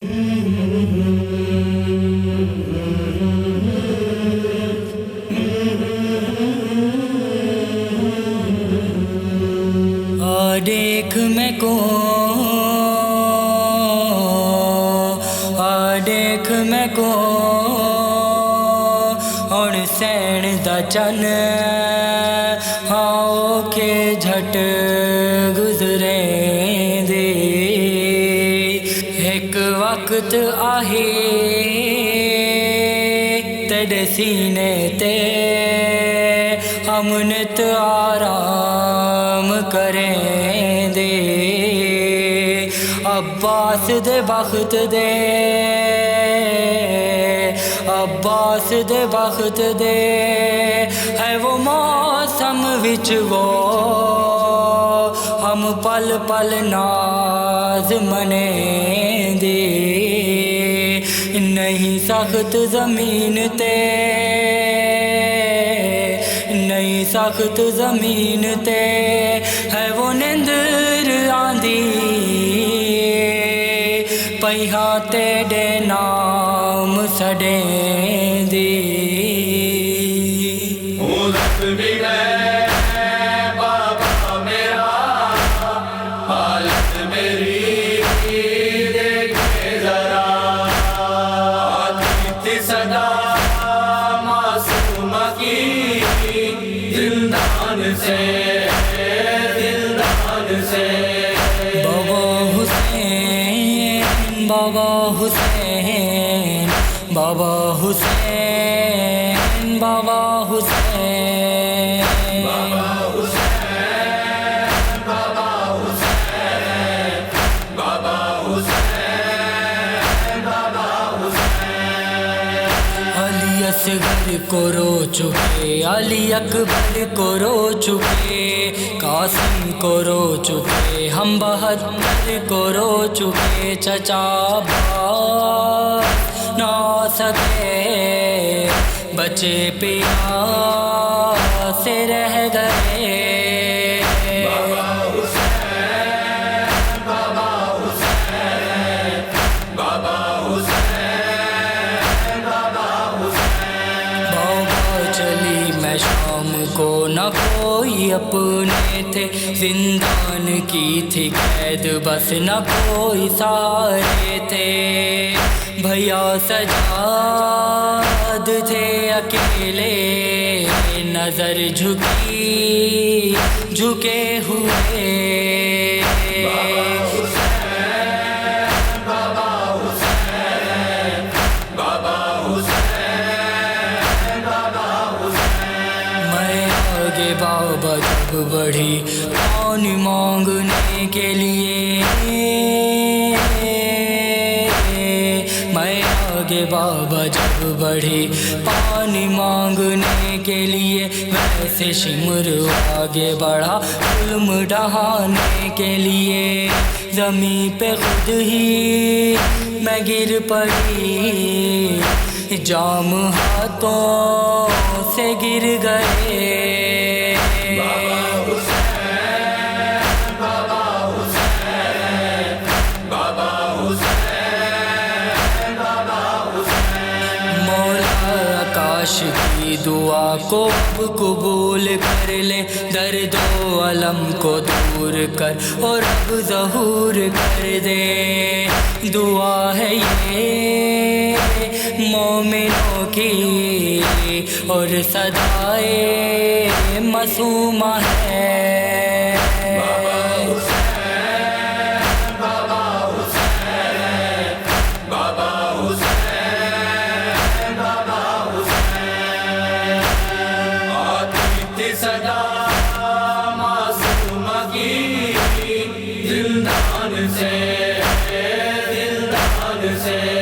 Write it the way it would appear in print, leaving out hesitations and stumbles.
دیکھ میں دیکھ میں ہن سین دا چن ہاؤ کے جھٹ گزرے دے ایک وقت آہے تیرے سینے تے امنت آرام کریں دے عباس دے بخت دے عباس دے بخت دے ہے وہ موسم وچ وہ ہم پل پل ناز منیں دے نہیں سخت زمین تے نہیں سخت زمین تے ہے وہ نندر آندی پہیاں تیرے نام سڑیں دی بابا میرا حالت میری دیکھے ذرا آتی صدا معصومہ کی زندان سے بابا حسین بابا حسین بابا حسین بابا حسین بابا حسین بابا حسین بابا حسین علی اصغر کو رو چکے علی اکبر کو رو چکے قاسم کو رو چکے ہم بہتر کو رو چکے چچا باپ نہ سکے بچے پیاس سے رہ گئے بابا حسین بابا حسین بابا حسین بابا حسین بابا چلی میں شام کو نہ کوئی اپنے تھے زندان کی تھی قید بس نہ کوئی سارے تھے بھیا سجاد تھے اکیلے نظر جھکی جھکے ہوئے بابا جب بڑھی پانی مانگنے کے لیے میں آگے بابا جب بڑھی پانی مانگنے کے لیے ویسے شمر آگے بڑھا ظلم ڈھانے کے لیے زمین پہ خود ہی میں گر پڑی جام ہاتھوں سے گر گئے کاش کی دعا کو قبول کر لے درد و علم کو دور کر اور اب ظہور کر دے دعا ہے یہ مومنوں کی اور صدائے معصومہ ہے زندان سے